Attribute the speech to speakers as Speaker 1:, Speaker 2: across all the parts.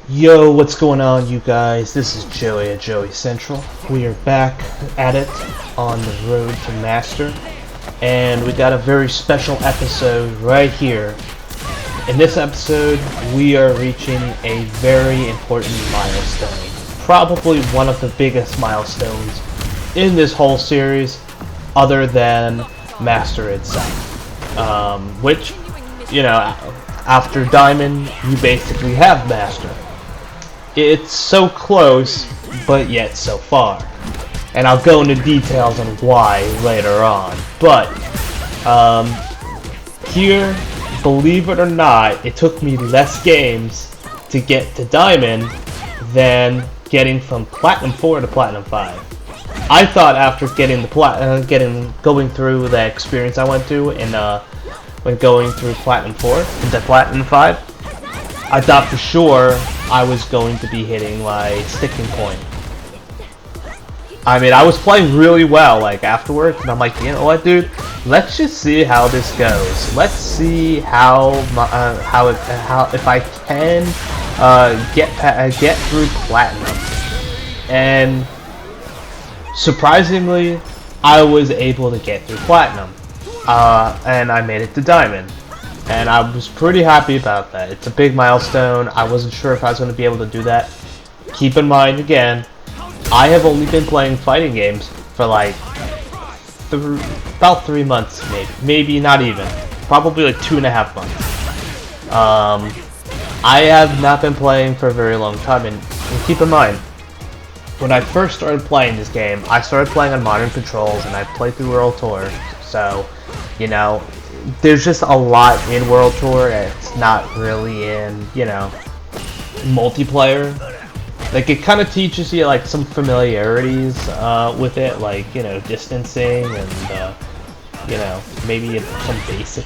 Speaker 1: Yo, what's going on, you guys? This is Joey at Joey Central. We are back at it on the road to Master, and we got a very special episode right here. In this episode, we are reaching a very important milestone. Probably one of the biggest milestones in this whole series, other than Master itself. Which, after Diamond, you basically have Master. It's so close, but yet so far. And I'll go into details on why later on. But, here, believe it or not, it took me less games to get to Diamond than getting from Platinum 4 to Platinum 5. I thought after getting the going through the experience I went through when going through Platinum 4 into Platinum 5, I thought for sure I was going to be hitting my sticking point. I mean, I was playing really well, like, afterwards, and I'm like, you know what, dude? Let's just see how this goes. Let's see if I can get through Platinum. And surprisingly, I was able to get through Platinum, and I made it to Diamond. And I was pretty happy about that. It's a big milestone. I wasn't sure if I was going to be able to do that. Keep in mind, again, I have only been playing fighting games for like about 3 months, maybe not even. Probably like 2.5 months. I have not been playing for a very long time, and keep in mind, when I first started playing this game, I started playing on modern controls, and I played through World Tour, so, there's just a lot in World Tour that's not really in, multiplayer. Like, it kind of teaches you, like, some familiarities with it, like, distancing and, maybe some basic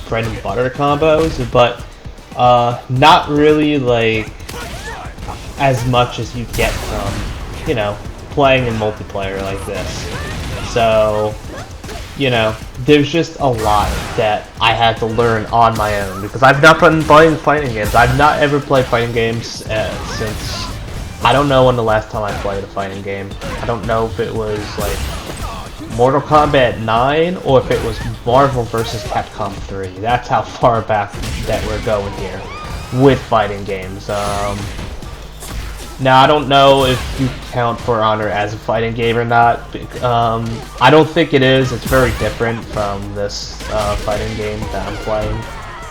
Speaker 1: bread and butter combos, but not really, like, as much as you get from, playing in multiplayer like this. So, there's just a lot that I had to learn on my own, because I've not been playing fighting games. I've not ever played fighting games since, I don't know when the last time I played a fighting game. I don't know if it was like Mortal Kombat 9 or if it was Marvel vs. Capcom 3. That's how far back that we're going here with fighting games. Now, I don't know if you count For Honor as a fighting game or not. I don't think it is. It's very different from this fighting game that I'm playing.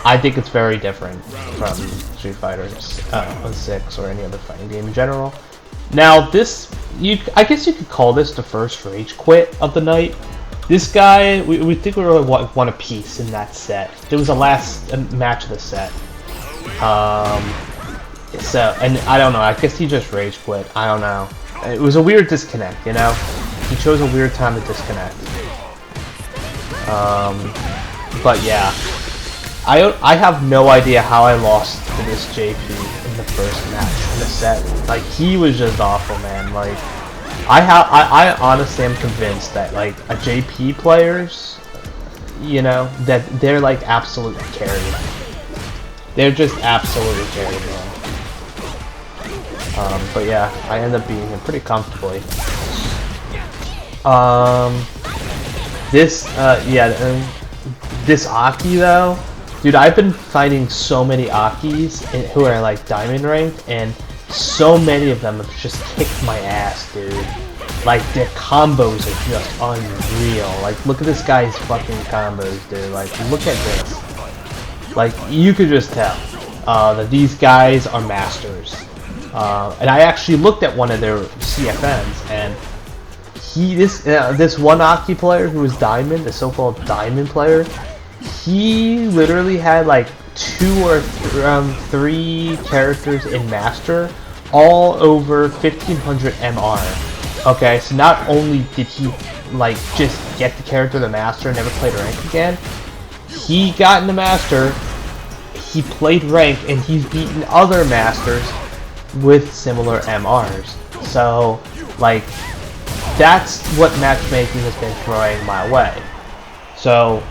Speaker 1: I think it's very different from Street Fighter 6 or any other fighting game in general. Now, I guess you could call this the first rage quit of the night. This guy, we think we really won a piece in that set. It was the last match of the set. So, and I don't know, I guess he just rage quit, I don't know. It was a weird disconnect, He chose a weird time to disconnect. But yeah. I have no idea how I lost to this JP in the first match in the set. Like, he was just awful, man. Like, I honestly am convinced that, like, a JP players, that they're, like, absolutely carried. They're just absolutely carried, man. But yeah, I end up beating him pretty comfortably. This Aki though, dude, I've been fighting so many Akis who are like diamond ranked, and so many of them have just kicked my ass, dude. Like, their combos are just unreal. Like, look at this guy's fucking combos, dude. Like, look at this. Like, you could just tell that these guys are masters. And I actually looked at one of their CFNs, and this one Aki player who was Diamond, the so-called Diamond player, he literally had like 2 or 3 characters in Master, all over 1500 MR. Okay, so not only did he like just get the character to Master and never played rank again, he got into Master, he played rank, and he's beaten other Masters with similar MRs. So, like, that's what matchmaking has been throwing my way. So,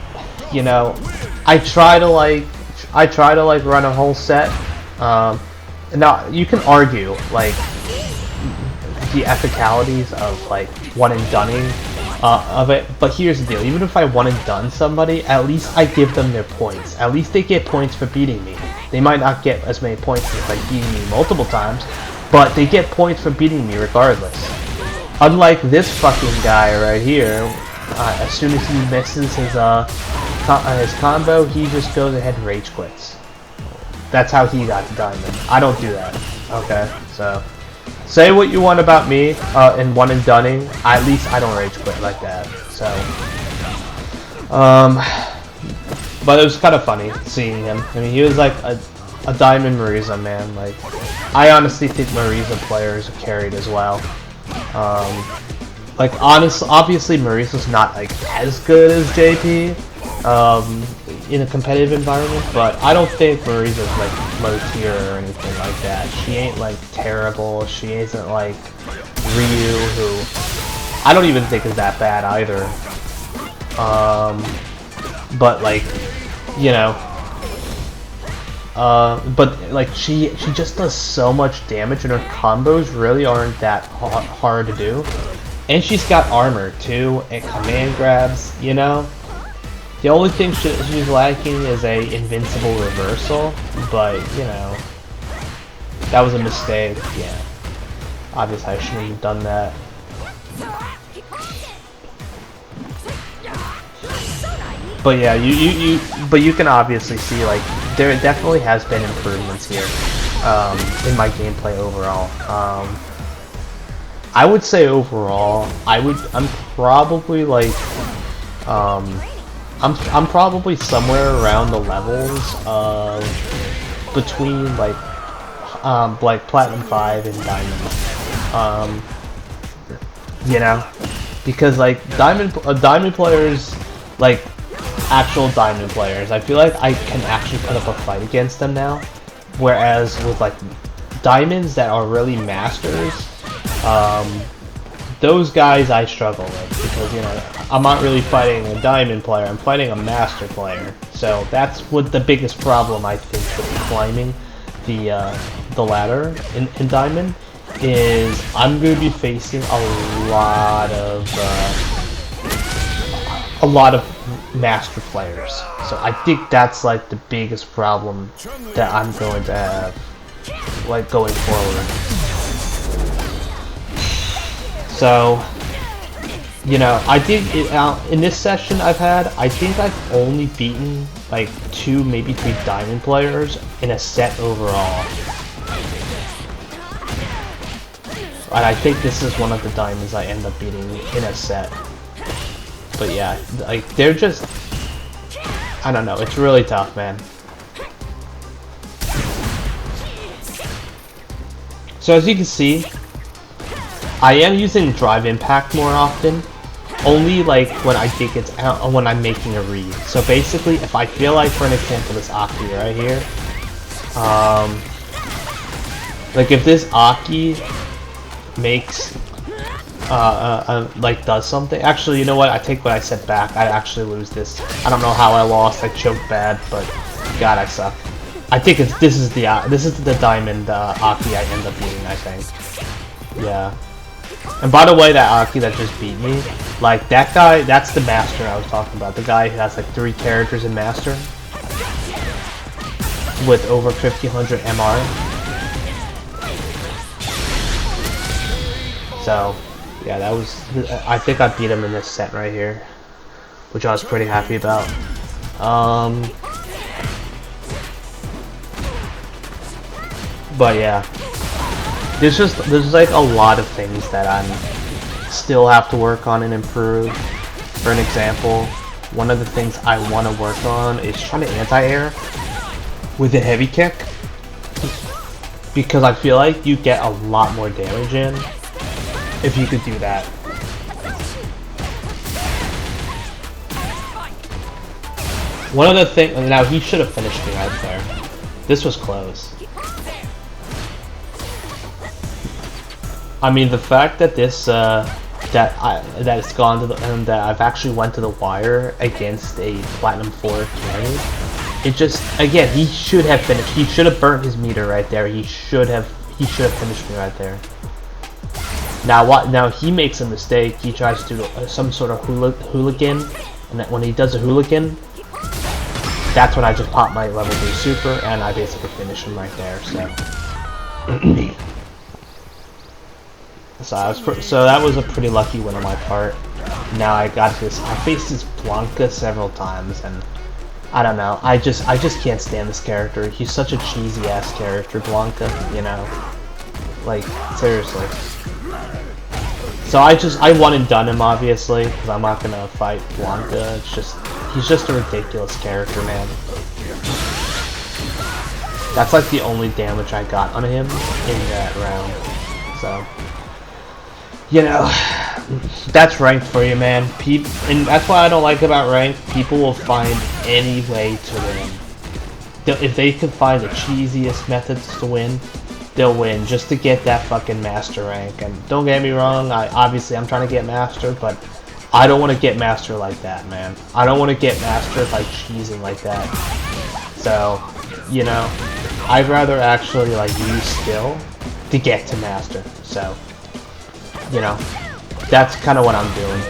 Speaker 1: I try to run a whole set, Now, you can argue, like, the ethicalities of, like, one and dunning of it, but here's the deal. Even if I one and done somebody, at least I give them their points. At least they get points for beating me. They might not get as many points as, like, beating me multiple times, but they get points for beating me regardless. Unlike this fucking guy right here, as soon as he misses his combo, he just goes ahead and rage quits. That's how he got to diamond. I don't do that. Okay, so say what you want about me in one and dunning. At least I don't rage quit like that. So, but it was kind of funny seeing him. I mean, he was like a diamond Marisa, man. Like, I honestly think Marisa players are carried as well. Like, obviously Marisa's not like as good as JP in a competitive environment, but I don't think Marisa's like low tier or anything like that. She ain't like terrible. She isn't like Ryu, who I don't even think is that bad either. But like, you know, but like she just does so much damage, and her combos really aren't that hard to do. And she's got armor too, and command grabs, you know? The only thing she's lacking is a invincible reversal, but, you know, that was a mistake, yeah. Obviously I shouldn't have done that. But yeah, you can obviously see, like, there definitely has been improvements here, in my gameplay overall. I would say overall, I'm probably like, I'm probably somewhere around the levels of between like Platinum 5 and Diamond. You know, because like Diamond players, like actual Diamond players, I feel like I can actually put up a fight against them now. Whereas with like Diamonds that are really masters, those guys I struggle with, because, you know, I'm not really fighting a Diamond player, I'm fighting a Master player. So that's what the biggest problem I think with climbing the ladder in Diamond is. I'm going to be facing a lot of Master players. So I think that's like the biggest problem that I'm going to have, like, going forward. So, you know, I think in this session I've had, I think I've only beaten like 2, maybe 3 Diamond players in a set overall. And I think this is one of the Diamonds I end up beating in a set. But yeah, like, they're just, I don't know, it's really tough, man. So as you can see, I am using Drive Impact more often, only like when I think it's out, when I'm making a read. So basically, if I feel like, for an example, this Aki right here, like if this Aki makes, like does something. Actually, you know what? I take what I said back. I actually lose this. I don't know how I lost. I choked bad, but God, I suck. I think this is the Diamond Aki I end up beating, I think. Yeah. And by the way, that Aki that just beat me, like, that guy, that's the Master I was talking about. The guy who has like 3 characters in Master with over 1500 MR. So, yeah, that was, I think I beat him in this set right here, which I was pretty happy about. But yeah, there's like a lot of things that I'm still have to work on and improve. For an example, one of the things I want to work on is trying to anti-air with a heavy kick, because I feel like you get a lot more damage in if you could do that. One of the things, now he should have finished me right there. This was close. I mean, the fact that this, that it's gone to the, and that I've actually went to the wire against a Platinum 4 carry, it just, again, he should have finished. He should have burnt his meter right there. He should have finished me right there. Now what? Now he makes a mistake. He tries to do some sort of hooligan, and that when he does a hooligan, that's when I just pop my level 3 super, and I basically finish him right there. So that was a pretty lucky win on my part. Now I faced this Blanca several times, and I don't know. I just can't stand this character. He's such a cheesy ass character, Blanca. You know, like seriously. So I one and done him obviously, because I'm not gonna fight Blanca. He's just a ridiculous character, man. That's like the only damage I got on him in that round. So, you know, that's ranked for you, man. And that's what I don't like about ranked. People will find any way to win. If they can find the cheesiest methods to win, they'll win just to get that fucking master rank. And don't get me wrong, obviously I'm trying to get master, but I don't want to get master like that, man. I don't want to get master by cheesing like that. So, you know, I'd rather actually like use skill to get to master. So, you know, that's kind of what I'm doing.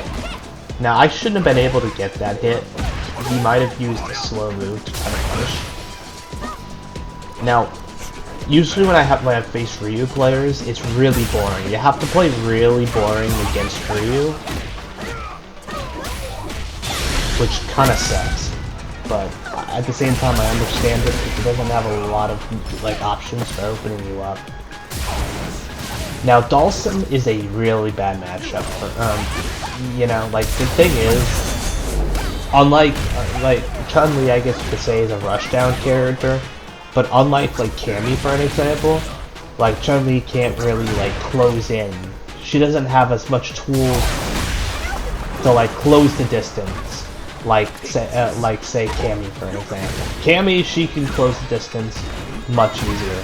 Speaker 1: Now, I shouldn't have been able to get that hit. He might have used a slow move to kind of punish. Now, usually when I face Ryu players, it's really boring. You have to play really boring against Ryu, which kind of sucks. But at the same time, I understand it because it doesn't have a lot of like options for opening you up. Now, Dhalsim is a really bad matchup for, you know, like the thing is, unlike like Chun-Li, I guess you could say, is a rushdown character. But unlike like Cammy, for an example, like Chun-Li can't really like close in. She doesn't have as much tools to like close the distance, like say Cammy, for an example. Cammy, she can close the distance much easier.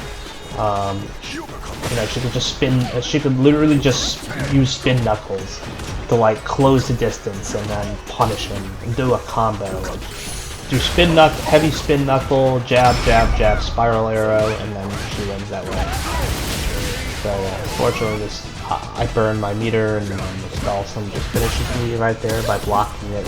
Speaker 1: You know, she could just spin. She could literally just use spin knuckles to like close the distance and then punish him and do a combo. Like, do heavy spin knuckle, jab, jab, jab, spiral arrow, and then she wins that way. So unfortunately, I burned my meter, and then this Dhalsim just finishes me right there by blocking it.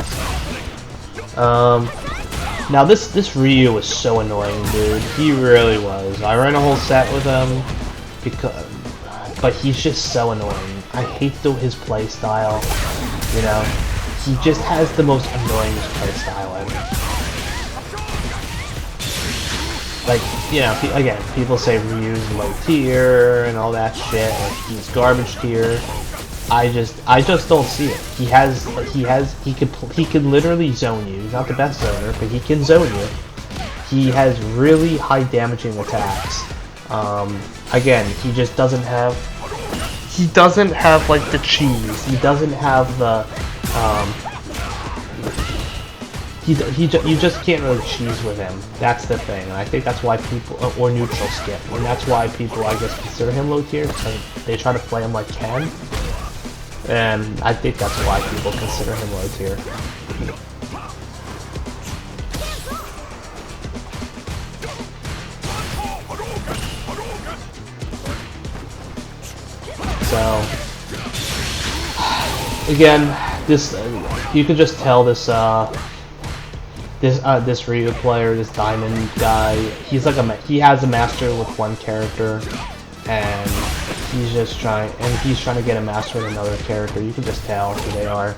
Speaker 1: Now this Ryu was so annoying, dude. He really was. I ran a whole set with him but he's just so annoying. I hate his play style. You know, he just has the most annoying play style ever. Like, you know, again, people say Ryu's low tier and all that shit, like he's garbage tier. I just don't see it. He can literally zone you. He's not the best zoner, but he can zone you. He has really high damaging attacks. Again, he just doesn't have like the cheese. He doesn't have the you just can't really cheese with him. That's the thing, and I think that's why people, or neutral skip, and that's why people, I guess, consider him low tier, because they try to play him like Ken, and I think that's why people consider him low tier. So, again, this you can just tell this Ryu player, this Diamond guy, he has a master with one character, and he's trying to get a master with another character. You can just tell who they are.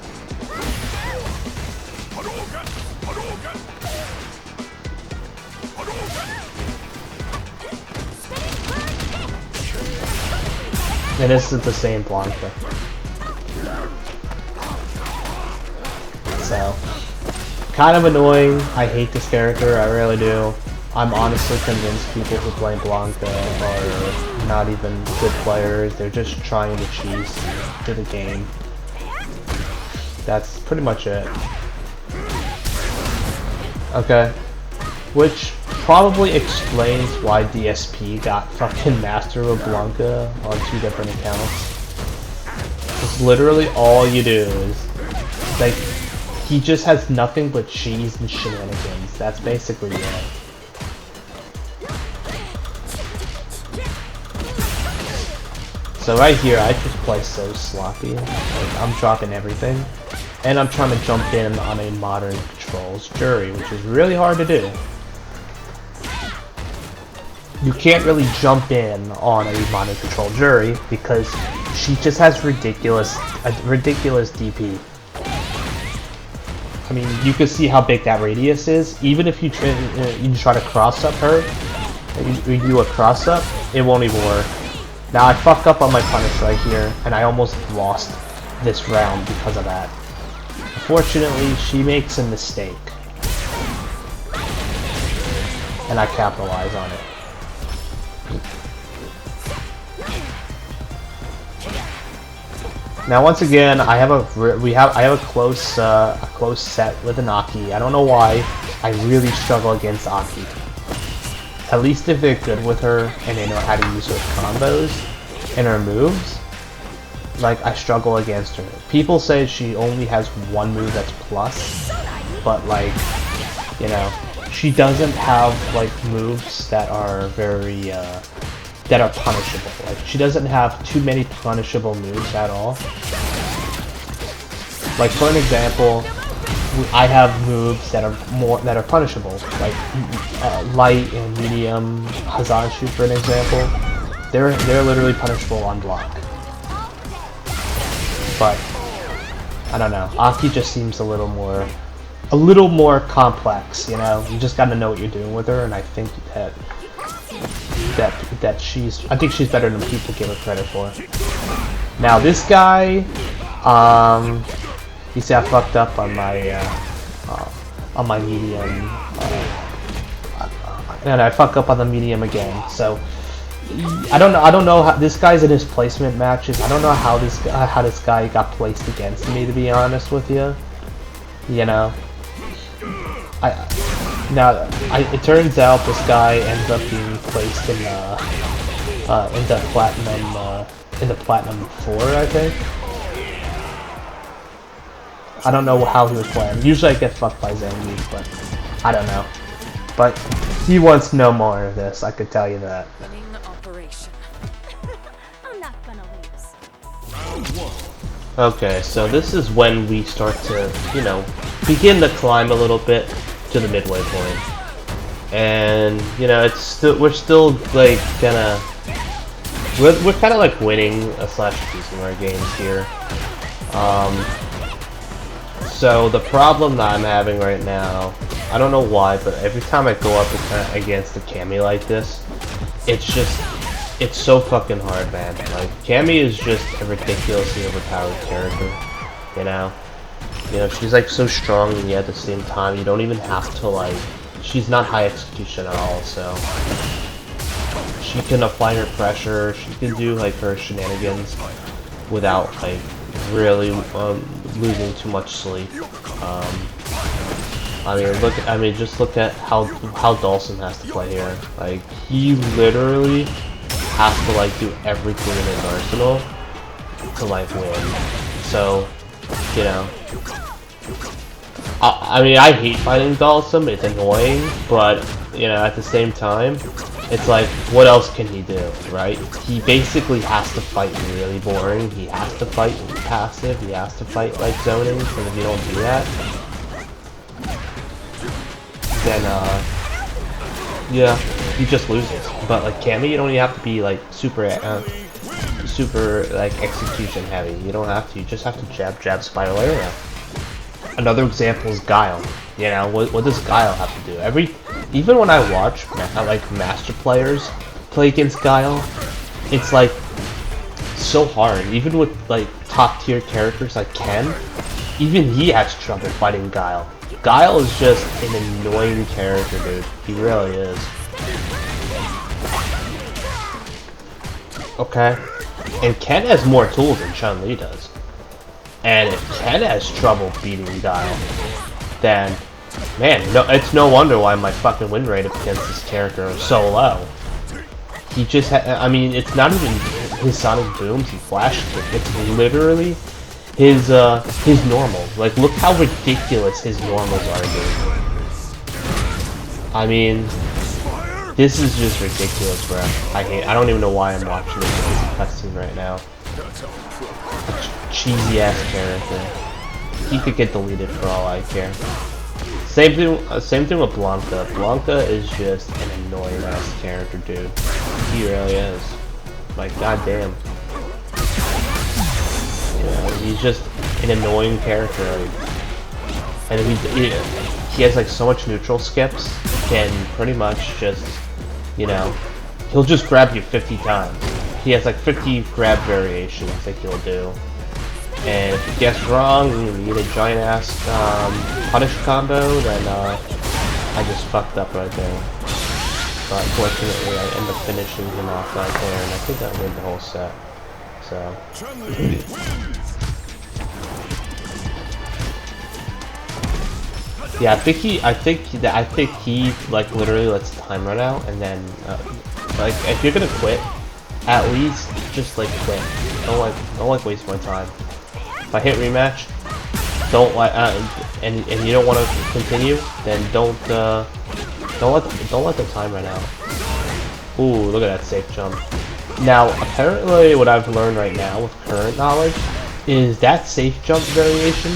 Speaker 1: And this is the same Blanca. So, kind of annoying. I hate this character, I really do. I'm honestly convinced people who play Blanca are not even good players. They're just trying to cheese to the game. That's pretty much it. Okay. Which probably explains why DSP got fucking Master of Blanca on 2 different accounts. It's literally all you do is, like, he just has nothing but cheese and shenanigans. That's basically it. So right here, I just play so sloppy. Like, I'm dropping everything. And I'm trying to jump in on a modern controls jury, which is really hard to do. You can't really jump in on a modern control jury because she just has ridiculous DP. I mean, you can see how big that radius is. Even if you try to cross up her, you do a cross up, it won't even work. Now I fucked up on my punish right here, and I almost lost this round because of that. Unfortunately, she makes a mistake, and I capitalize on it. Now, once again, I have a close set with an Aki. I don't know why. I really struggle against Aki. At least if they're good with her and they know how to use her combos and her moves, like, I struggle against her. People say she only has one move that's plus, but, like, you know, she doesn't have, like, moves that are very, that are punishable. Like, she doesn't have too many punishable moves at all. Like, for an example, I have moves that are punishable, like light and medium Hazanshu, for an example. They're literally punishable on block. But I don't know. Aki just seems a little more complex. You know, you just gotta know what you're doing with her, and I think that she's better than people give her credit for. Now this guy, you see I fucked up on my medium, and I fuck up on the medium again. So I don't know how this guy's in his placement matches. I don't know how this guy got placed against me, to be honest with you. You know, it turns out this guy ends up being placed in the platinum 4, I think. I don't know how he was playing. Usually I get fucked by Zangief, but I don't know. But he wants no more of this, I could tell you that. Okay, so this is when we start to, you know, begin to climb a little bit to the midway point. And, you know, we're still like we're kind of like winning / losing our games here. So the problem that I'm having right now, I don't know why, but every time I go up against a Cammy like this, it's so fucking hard, man. Like, Cammy is just a ridiculously overpowered character, you know? You know, she's like so strong, and yet at the same time, you don't even have to, like, she's not high execution at all, so she can apply her pressure, she can do, like, her shenanigans without, like, really losing too much sleep. Just look at how Dawson has to play here. Like, he literally has to, like, do everything in his arsenal to, like, win. So, you know, I hate fighting Dawson. It's annoying, but, you know, at the same time, it's like, what else can he do, right? He basically has to fight really boring. He has to fight passive. He has to fight, like, zoning, because if you don't do that, then, yeah, he just loses. But, like, Cammy, you don't even have to be, like, super, like, execution heavy. You don't have to. You just have to jab, spiral area. Another example is Guile. You know, what does Guile have to do? Even when I watch, like, master players play against Guile, it's, like, so hard. Even with, like, top-tier characters like Ken, even he has trouble fighting Guile. Guile is just an annoying character, dude. He really is. Okay. And Ken has more tools than Chun-Li does. And if Ken has trouble beating Guile, then, man, no, it's no wonder why my fucking win rate against this character is so low. He just I mean, it's not even his Sonic Booms and Flash Kick. It's literally his normals. Like, look how ridiculous his normals are, dude. I mean, this is just ridiculous, bro. I don't even know why I'm watching this cutscene right now. Cheesy ass character. He could get deleted for all I care. Same thing with Blanca. Blanca is just an annoying ass character, dude. He really is. Like, goddamn. You know, he's just an annoying character. Like, and he has like so much neutral skips. He can pretty much just, you know, he'll just grab you 50 times. He has like 50 grab variations that he'll do. And if you guess wrong, you get a giant ass punish combo, then I just fucked up right there. But fortunately, I end up finishing him off right there, and I think that win the whole set. So. Yeah, I think he like literally lets time run out, and then like if you're gonna quit, at least just like quit. Don't like waste my time. If I hit rematch, don't like and you don't want to continue, then don't let the time run out. Ooh, look at that safe jump. Now, apparently, what I've learned right now with current knowledge is that safe jump variation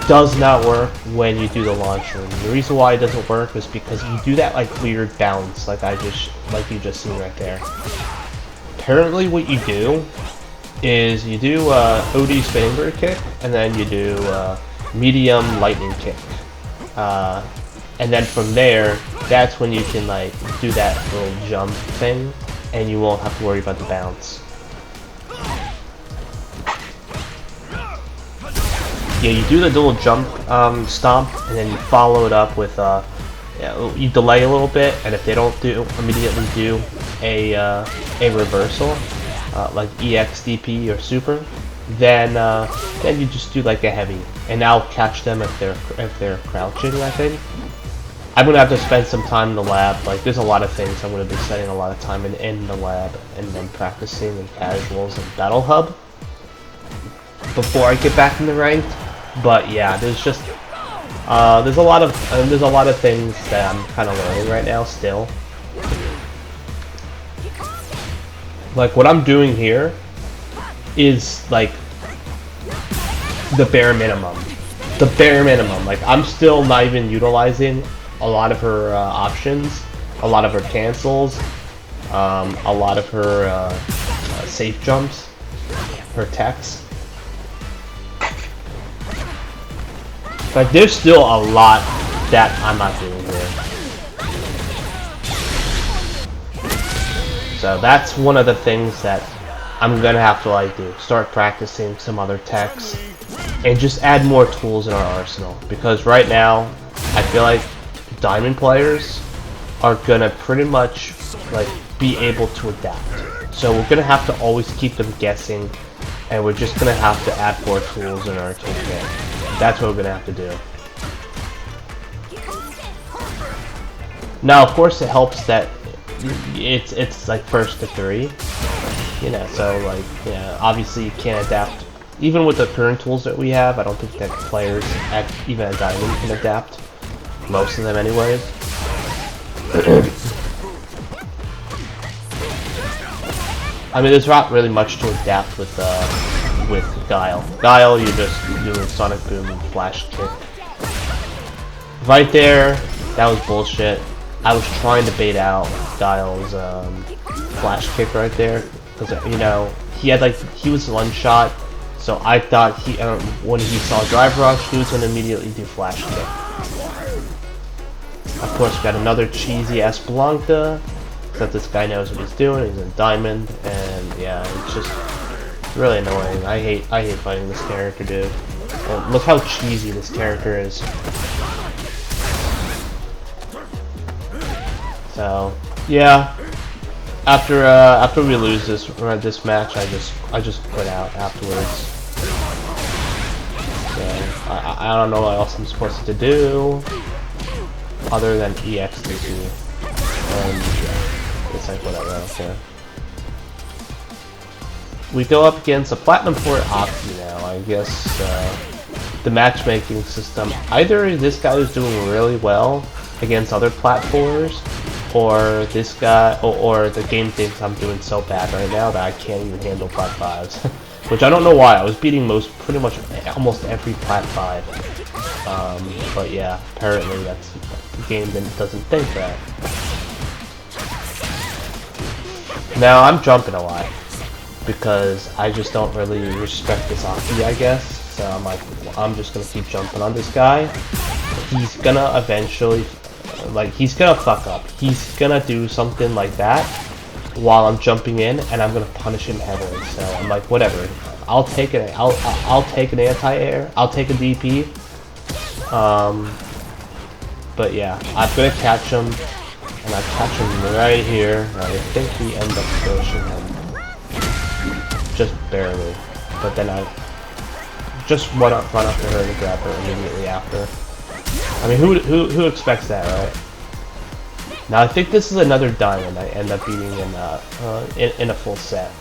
Speaker 1: does not work when you do the launcher. And the reason why it doesn't work is because you do that like weird bounce, like you just seen right there. Apparently, what you do is you do OD spinning bird kick, and then you do medium lightning kick, and then from there, that's when you can like do that little jump thing, and you won't have to worry about the bounce. Yeah, you do the little jump stomp, and then you follow it up with yeah, you delay a little bit, and if they don't immediately do a reversal, like EXDP or super, then you just do like a heavy, and I'll catch them if they're crouching. I think I'm gonna have to spend some time in the lab. Like, there's a lot of things I'm gonna be spending a lot of time in the lab, and then practicing in casuals and battle hub before I get back in the ranked. But yeah, there's just there's a lot of things that I'm kind of learning right now still. Like, what I'm doing here is like the bare minimum. The bare minimum. Like, I'm still not even utilizing a lot of her options, a lot of her cancels, a lot of her safe jumps, her techs. But there's still a lot that I'm not doing here. So that's one of the things that I'm gonna have to like do. Start practicing some other techs and just add more tools in our arsenal. Because right now, I feel like diamond players are gonna pretty much like be able to adapt. So we're gonna have to always keep them guessing, and we're just gonna have to add more tools in our toolkit. That's what we're gonna have to do. Now, of course, it helps that it's like first to 3, you know. So like, yeah, obviously you can't adapt. Even with the current tools that we have, I don't think that players even at Diamond can adapt. Most of them, anyways. I mean, there's not really much to adapt with Guile. Guile, you're just doing Sonic Boom and Flash Kick. Right there, that was bullshit. I was trying to bait out Guile's Flash Kick right there, because, you know, he was one shot, so I thought when he saw Drive Rush, he was going to immediately do Flash Kick. Of course, we got another cheesy ass Blanca, except this guy knows what he's doing. He's in Diamond, and yeah, it's just really annoying. I hate fighting this character, dude. Well, look how cheesy this character is. So yeah, after we lose this match, I just quit out afterwards. So I don't know what else I'm supposed to do other than EXDP, and it's like whatever, I don't care. We go up against a Platinum 4 Aki now. I guess the matchmaking system. Either this guy is doing really well against other platformers, or this guy, or the game thinks I'm doing so bad right now that I can't even handle Plat 5s. Which I don't know why. I was beating pretty much almost every Plat 5. But yeah, apparently that's the game doesn't think that. Now I'm jumping a lot because I just don't really respect this Aki, I guess. So I'm like, well, I'm just gonna keep jumping on this guy. He's gonna eventually, like, he's gonna fuck up. He's gonna do something like that while I'm jumping in, and I'm gonna punish him heavily. So I'm like, whatever. I'll take it. I'll take an anti-air. I'll take a DP. But yeah, I'm gonna catch him, and I catch him right here. And I think we end up finishing him, just barely. But then I just run up to her and grab her immediately after. I mean, who expects that, right? Now I think this is another diamond I end up beating in a full set.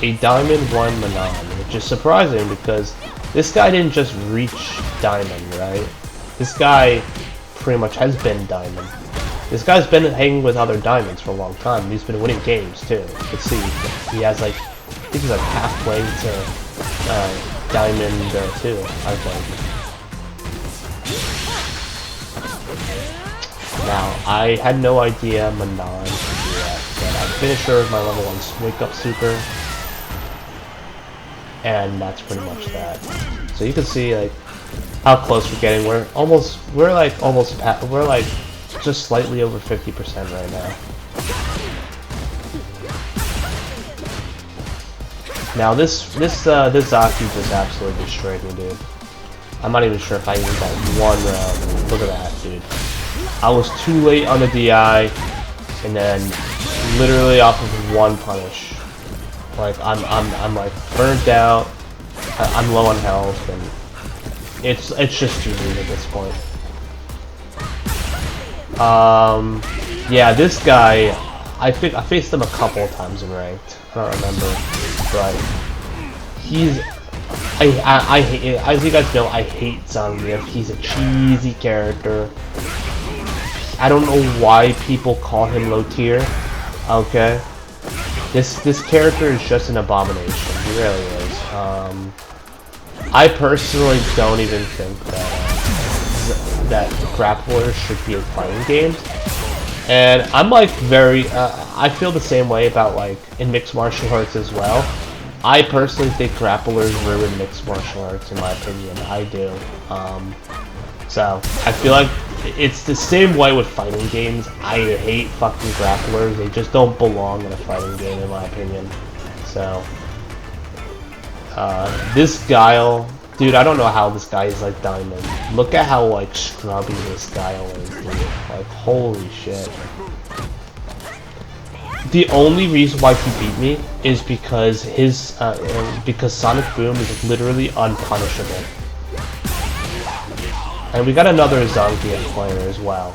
Speaker 1: A diamond 1 Manon, which is surprising because this guy didn't just reach diamond, right? This guy pretty much has been diamond. This guy's been hanging with other diamonds for a long time, and he's been winning games too. You can see he has like, I think he's like halfway to diamond 2, I think. Now, I had no idea Manon could do that, but I finished her with my level 1 Wake Up Super, and that's pretty much that. So you can see like how close we're getting. We're like just slightly over 50% right now. Now this Zaki just absolutely destroyed me, dude. I'm not even sure if I even got one round. Look at that, dude. I was too late on the DI, and then literally off of one punish. Like I'm like burnt out. I'm low on health, and it's just too late at this point. Yeah, this guy, I think I faced him a couple of times in ranked. I don't remember, but he's. I hate, as you guys know, I hate Zangief. He's a cheesy character. I don't know why people call him low tier. Okay, this character is just an abomination. He really is. I personally don't even think that grapplers should be in fighting games. And I'm like very, I feel the same way about like in mixed martial arts as well. I personally think grapplers ruin mixed martial arts in my opinion. I do. So I feel like it's the same way with fighting games. I hate fucking grapplers. They just don't belong in a fighting game in my opinion. So this Guile, dude, I don't know how this guy is like diamond. Look at how like scrubby this Guile is, dude. Like holy shit. The only reason why he beat me is because his because Sonic Boom is literally unpunishable. And we got another Zangief player as well.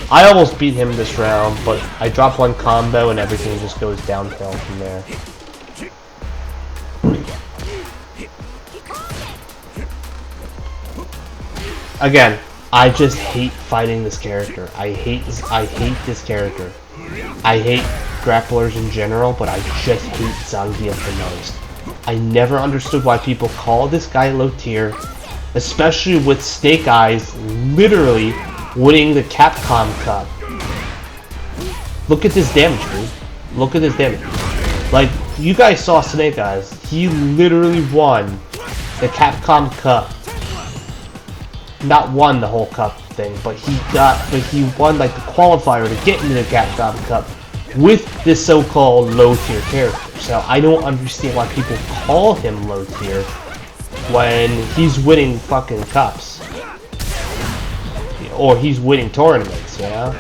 Speaker 1: I almost beat him this round, but I dropped one combo and everything just goes downhill from there. Again, I just hate fighting this character. I hate this character. I hate grapplers in general, but I just hate Zangief the most. I never understood why people call this guy low tier, especially with Snake Eyes literally winning the Capcom Cup. Look at this damage, dude. Look at this damage. Like, you guys saw Snake Eyes. He literally won the Capcom Cup. Not won the whole cup thing, but he won like the qualifier to get into the Capcom Cup with this so-called low tier character. So I don't understand why people call him low tier when he's winning fucking cups. Or he's winning tournaments, you know?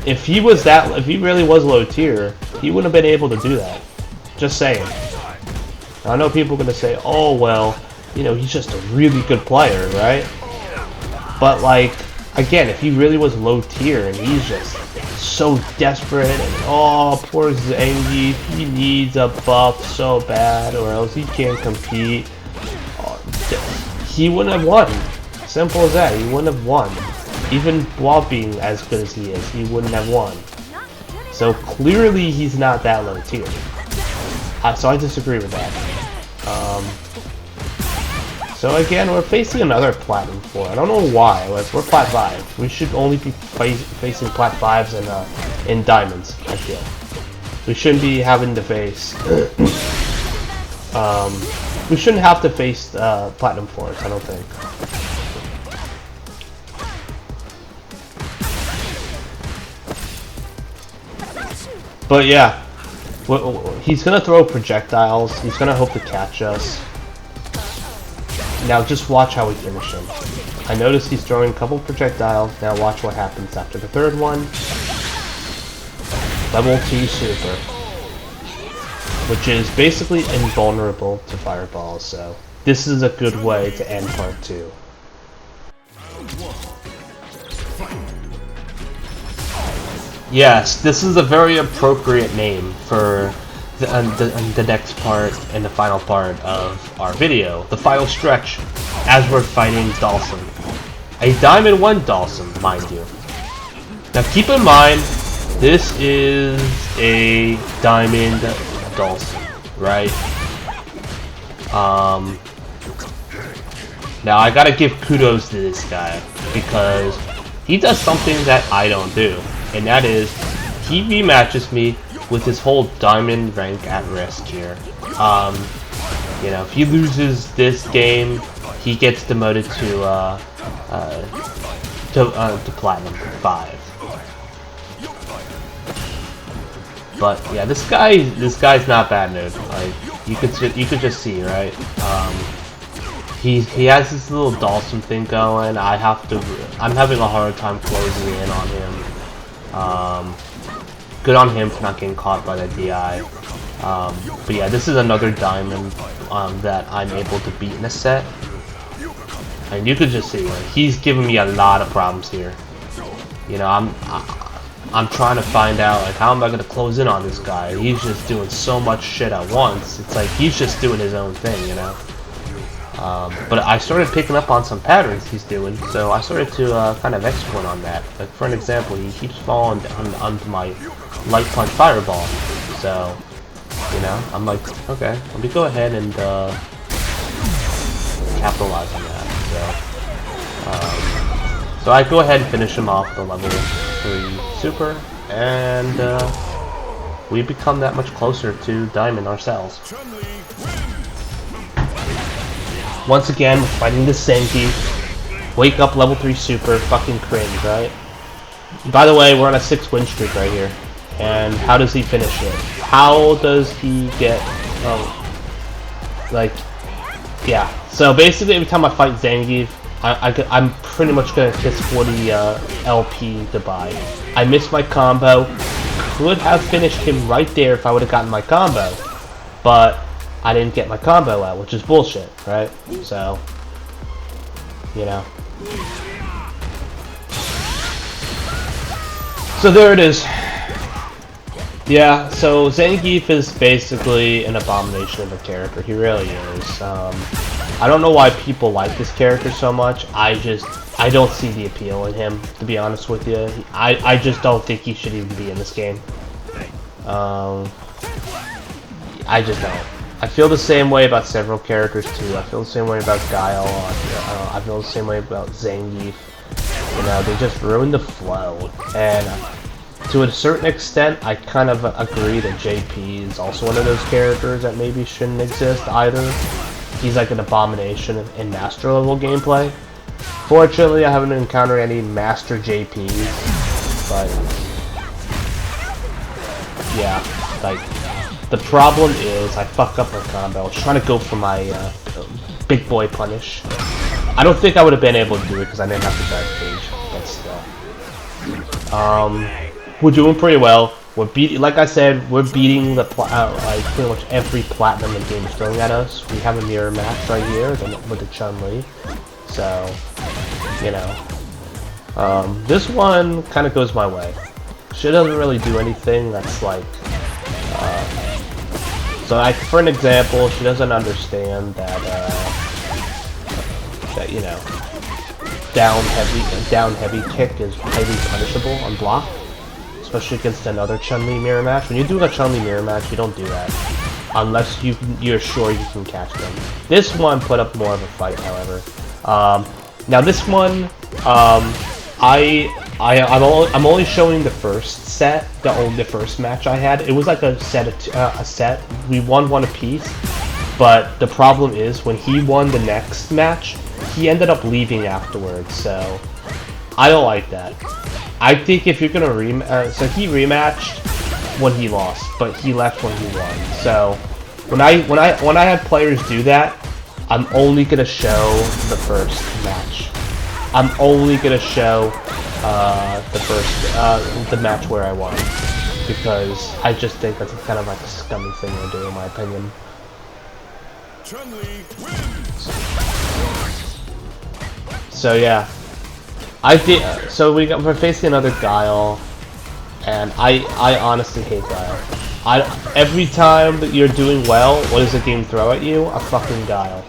Speaker 1: If he really was low tier, he wouldn't have been able to do that. Just saying. I know people are gonna say, oh well, you know, he's just a really good player, right? But like, again, if he really was low tier and he's just so desperate and oh, poor Zangief, he needs a buff so bad or else he can't compete, he wouldn't have won. Simple as that, he wouldn't have won. Even while being as good as he is, he wouldn't have won. So clearly he's not that low tier. So I disagree with that. So again, we're facing another Platinum 4. I don't know why. We're Plat 5. We should only be facing Plat 5s in Diamonds, I feel. We shouldn't be having to face... we shouldn't have to face Platinum 4s, I don't think. But yeah, he's gonna throw projectiles. He's gonna hope to catch us. Now just watch how we finish him. I noticed he's throwing a couple projectiles. Now watch what happens after the third one. Level 2 super, which is basically invulnerable to fireballs. So this is a good way to end part 2. Yes, this is a very appropriate name for the next part and the final part of our video, the final stretch, as we're fighting Dhalsim. A Diamond 1 Dhalsim, mind you. Now keep in mind, this is a Diamond Dhalsim, right? Now I gotta give kudos to this guy, because he does something that I don't do, and that is, he rematches me with his whole diamond rank at risk here. You know, if he loses this game, he gets demoted to Platinum 5. But yeah, this guy's not bad, dude. Like you could just see, right? He has this little Dhalsim thing going. I'm having a hard time closing in on him. Good on him for not getting caught by the DI. But yeah, this is another diamond that I'm able to beat in a set. And you could just see, like, he's giving me a lot of problems here. You know, I'm trying to find out, like, how am I gonna close in on this guy? He's just doing so much shit at once. It's like he's just doing his own thing, you know. But I started picking up on some patterns he's doing, so I started to kind of exploit on that. Like, for an example, he keeps falling onto my light punch fireball. So, you know, I'm like, okay, let me go ahead and capitalize on that. So I go ahead and finish him off the level 3 super, and we become that much closer to Diamond ourselves. Once again, we're fighting the Zangief. Wake up level 3 super, fucking cringe, right? By the way, we're on a 6-win streak right here. And how does he finish it? How does he get, like, yeah. So basically every time I fight Zangief, I'm pretty much gonna kiss 40 LP goodbye. I missed my combo. Could have finished him right there if I would have gotten my combo. But I didn't get my combo out, which is bullshit, right? So, you know. So there it is. Yeah, so Zangief is basically an abomination of a character. He really is. I don't know why people like this character so much. I don't see the appeal in him, to be honest with you. I just don't think he should even be in this game. I just don't. I feel the same way about several characters too. I feel the same way about Guile. I feel the same way about Zangief. You know, they just ruin the flow. And to a certain extent, I kind of agree that JP is also one of those characters that maybe shouldn't exist either. He's like an abomination in master level gameplay. Fortunately, I haven't encountered any master JPs, but yeah, like, the problem is I fuck up my combo. I was trying to go for my big boy punish. I don't think I would have been able to do it because I didn't have the dark cage, but still. We're doing pretty well. We're beating, like I said, we're beating the like pretty much every platinum the game is throwing at us. We have a mirror match right here with the Chun-Li, so you know, This one kind of goes my way. She doesn't really do anything that's like... so like, for an example, she doesn't understand that, you know, down heavy kick is highly punishable on block. Especially against another Chun-Li mirror match. When you do a Chun-Li mirror match, you don't do that. Unless you're sure you can catch them. This one put up more of a fight, however. Now this one, I'm only showing the first set, the first match I had. It was like a set. We won one apiece, but the problem is when he won the next match, he ended up leaving afterwards. So I don't like that. I think if you're gonna so he rematched when he lost, but he left when he won. So when I had players do that, I'm only gonna show the first match. I'm only gonna show the match where I won, because I just think that's kind of like a scummy thing to do, in my opinion.
Speaker 2: Chun-Li wins.
Speaker 1: So yeah, I think so. We're facing another Guile, and I honestly hate Guile. Every time that you're doing well, what does the game throw at you? A fucking Guile.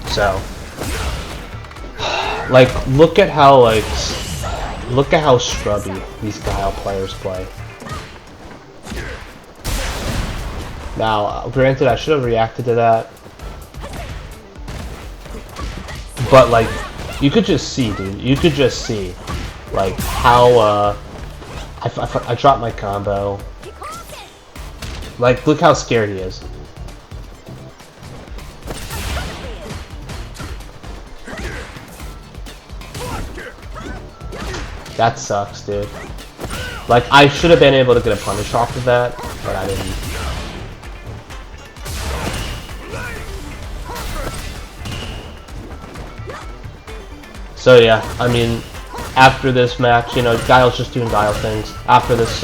Speaker 1: So, like, look at how scrubby these Guile players play. Now, granted, I should have reacted to that, but like, you could just see, dude. You could just see, like, how I dropped my combo. Like, look how scared he is. That sucks, dude. Like, I should have been able to get a punish off of that, but I didn't. So yeah, I mean, after this match, you know, Guile's just doing Guile things. After this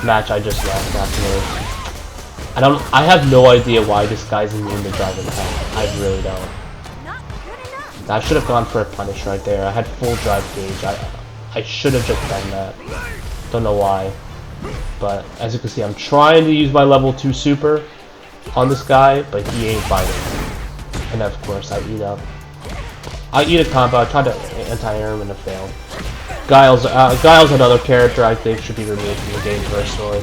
Speaker 1: match, I just left afterwards. I have no idea why this guy's immune to driving hell. I really don't. I should have gone for a punish right there. I had full drive gauge. I should have just done that. Don't know why. But as you can see, I'm trying to use my level 2 super on this guy, but he ain't fighting. And of course, I eat up. I eat a combo. I tried to anti-air him and it failed. Guile's another character I think should be removed from the game personally.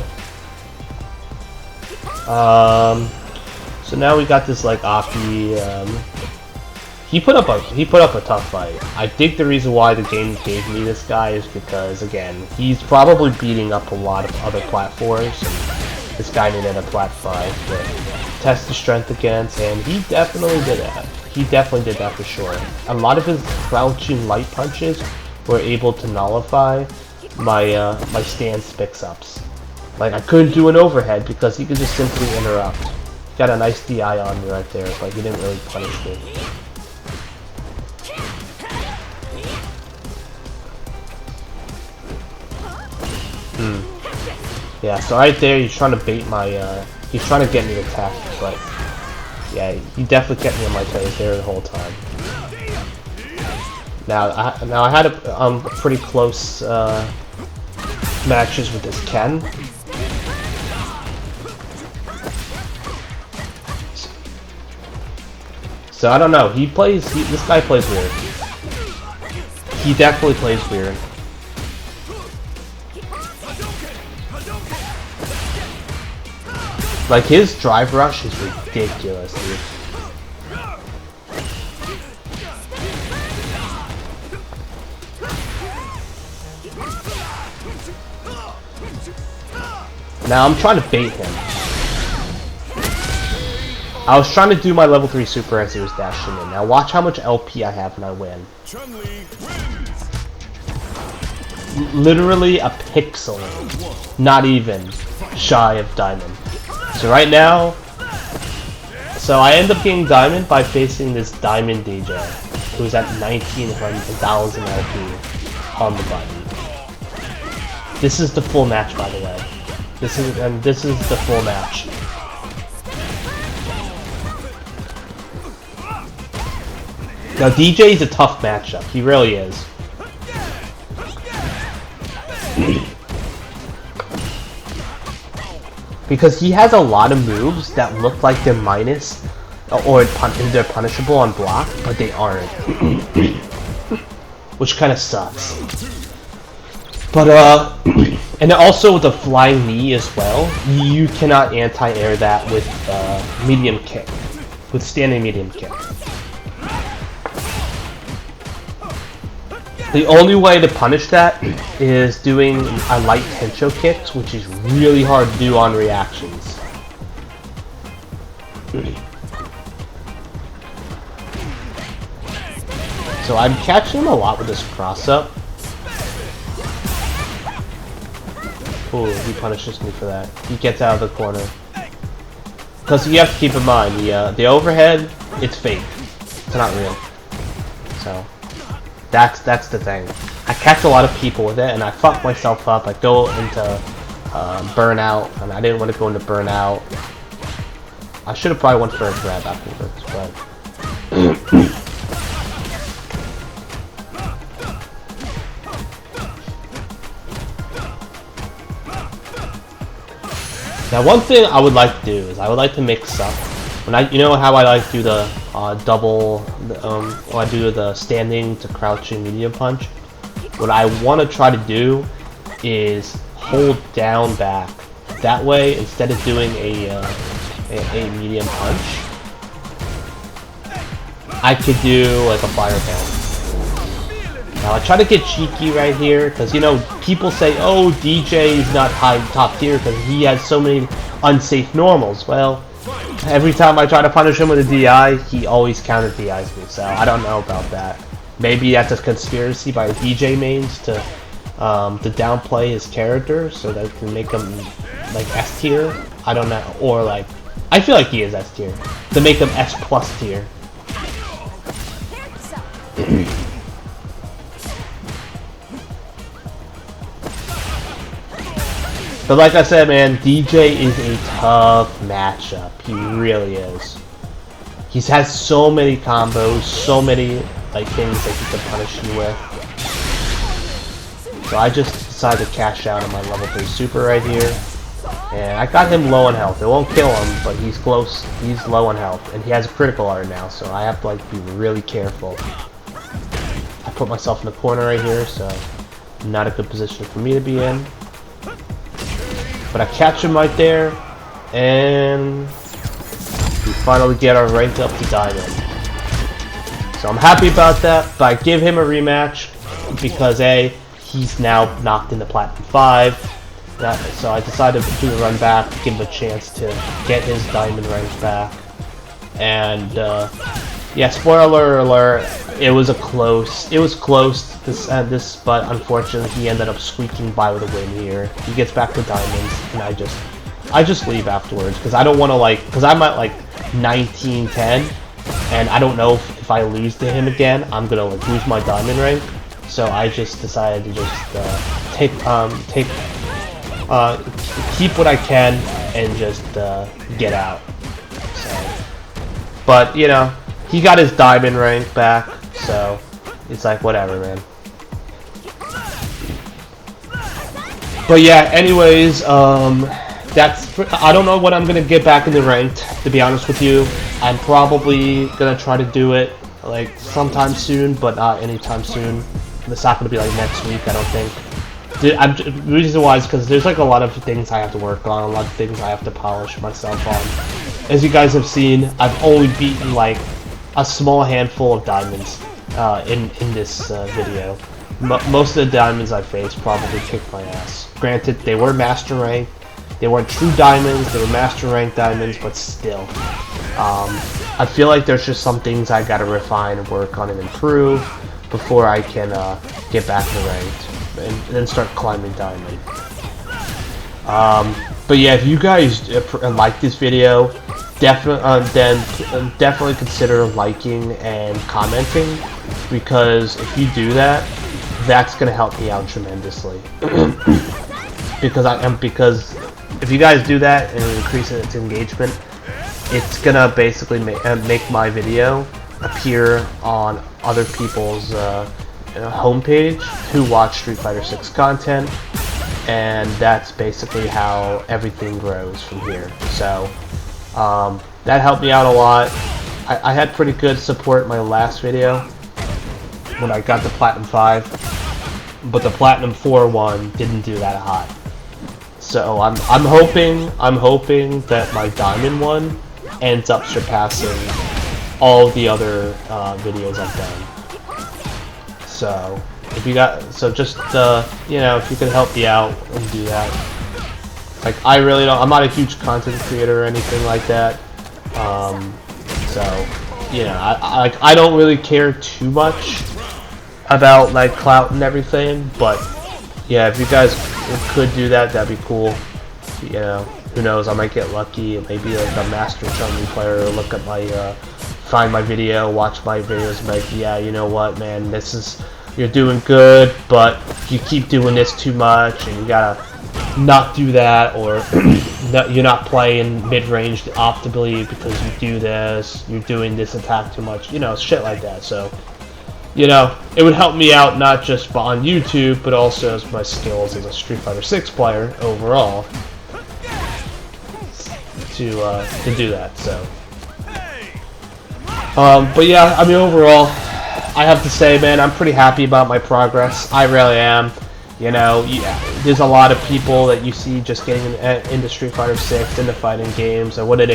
Speaker 1: So now we got this like Aki. He put up a tough fight. I think the reason why the game gave me this guy is because, again, he's probably beating up a lot of other platforms, and this guy needed a plat 5 to test his strength against, and he definitely did that. He definitely did that for sure. A lot of his crouching light punches were able to nullify my my stance mix-ups. Like, I couldn't do an overhead because he could just simply interrupt. Got a nice DI on me right there, but he didn't really punish me. Yeah, so right there, he's trying to bait my, he's trying to get me to attack, but yeah, he definitely kept me on my toes there the whole time. Now I had a pretty close matches with this Ken. So I don't know. This guy plays weird. He definitely plays weird. Like, his drive rush is ridiculous, dude. Now I'm trying to bait him. I was trying to do my level 3 super as he was dashing in. Now watch how much LP I have when I win. Literally a pixel. Not even shy of diamond. So right now, so I end up getting diamond by facing this diamond DJ, who's at 19,000 LP on the button. This is the full match, by the way. This is the full match. Now DJ's a tough matchup. He really is. Because he has a lot of moves that look like they're minus or they're punishable on block, but they aren't. Which kind of sucks. But and also with the flying knee as well, you cannot anti-air that with medium kick, with standing medium kick. The only way to punish that is doing a light tencho kicks, which is really hard to do on reactions. So I'm catching him a lot with this cross-up. Ooh, he punishes me for that. He gets out of the corner. Because you have to keep in mind, the overhead, it's fake. It's not real. So, that's the thing. I catch a lot of people with it, and I fuck myself up. I go into burnout, and I didn't want to go into burnout. I should have probably went for a grab afterwards, but... Now, one thing I would like to do is I would like to mix up. You know how I like to do the double, when I do the standing to crouching medium punch. What I want to try to do is hold down back. That way, instead of doing a medium punch, I could do like a fireball. Now I try to get cheeky right here, because you know, people say, oh, DJ is not top tier because he has so many unsafe normals. Well, every time I try to punish him with a DI, he always counter DIs me, so I don't know about that. Maybe that's a conspiracy by DJ mains to downplay his character so they can make him like S tier. I don't know, or like, I feel like he is S tier, to make him S plus tier. But like I said, man, DJ is a tough matchup. He really is. He has so many combos, so many like things that he can punish you with. So I just decided to cash out on my level 3 super right here. And I got him low on health. It won't kill him, but he's close. He's low on health. And he has a critical art now, so I have to like be really careful. I put myself in the corner right here, so not a good position for me to be in. But I catch him right there, and we finally get our rank up to Diamond. So I'm happy about that, but I give him a rematch because A, he's now knocked into Platinum 5. So I decided to do the run back, give him a chance to get his Diamond rank back. And yeah, spoiler alert, it was close, this, but unfortunately he ended up squeaking by with a win here. He gets back to Diamonds, and I just leave afterwards, because I don't want to because I'm at like 19-10, and I don't know if I lose to him again, I'm gonna like lose my Diamond rank. So I just decided to just keep what I can and just get out. So, but you know, he got his Diamond rank back, so it's like whatever, man. But yeah, anyways, I don't know when I'm gonna get back in the ranked, to be honest with you. I'm probably gonna try to do it like sometime soon, but not anytime soon. It's not gonna be like next week, I don't think. The reason why is because there's like a lot of things I have to work on, a lot of things I have to polish myself on. As you guys have seen, I've only beaten like a small handful of diamonds in this video. Most of the diamonds I faced probably kicked my ass. Granted, they were master rank. They weren't true diamonds, they were master rank diamonds, but still. I feel like there's just some things I gotta refine and work on and improve before I can get back to ranked and then start climbing diamond. But yeah, if you guys like this video, definitely consider liking and commenting, because if you do that, that's gonna help me out tremendously. because if you guys do that and increase its engagement, it's gonna basically make my video appear on other people's homepage who watch Street Fighter 6 content, and that's basically how everything grows from here. So that helped me out a lot. I had pretty good support in my last video when I got the Platinum 5, but the Platinum 4 one didn't do that hot. So I'm hoping that my Diamond one ends up surpassing all the other videos I've done. So if you got, just you know, if you could help me out and do that. Like, I really don't, I'm not a huge content creator or anything like that. So you know, I don't really care too much about like clout and everything, but yeah, if you guys could do that, that'd be cool. You know, who knows, I might get lucky and maybe like a master Chun-Li player will look at my find my video, watch my videos, and be like, yeah, you know what, man, this is, you're doing good, but you keep doing this too much, and you gotta not do that, or you're not playing mid-range optimally because you do this, you're doing this attack too much, you know, shit like that. So, you know, it would help me out not just on YouTube, but also as my skills as a Street Fighter 6 player overall to do that. So, but yeah, I mean, overall, I have to say, man, I'm pretty happy about my progress. I really am. You know, there's a lot of people that you see just getting into Street Fighter 6, into fighting games, and what do?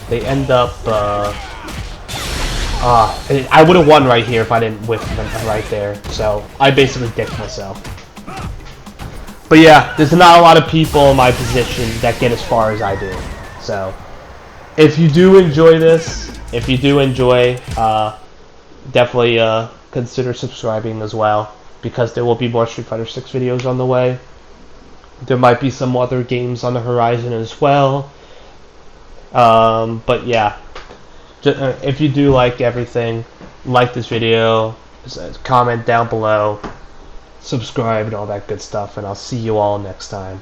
Speaker 1: They end up, I would have won right here if I didn't whiff them right there, so I basically dicked myself. But yeah, there's not a lot of people in my position that get as far as I do. So, if you do enjoy this, definitely consider subscribing as well, because there will be more Street Fighter 6 videos on the way. There might be some other games on the horizon as well. But yeah, if you do like everything, like this video, comment down below, subscribe, and all that good stuff, and I'll see you all next time.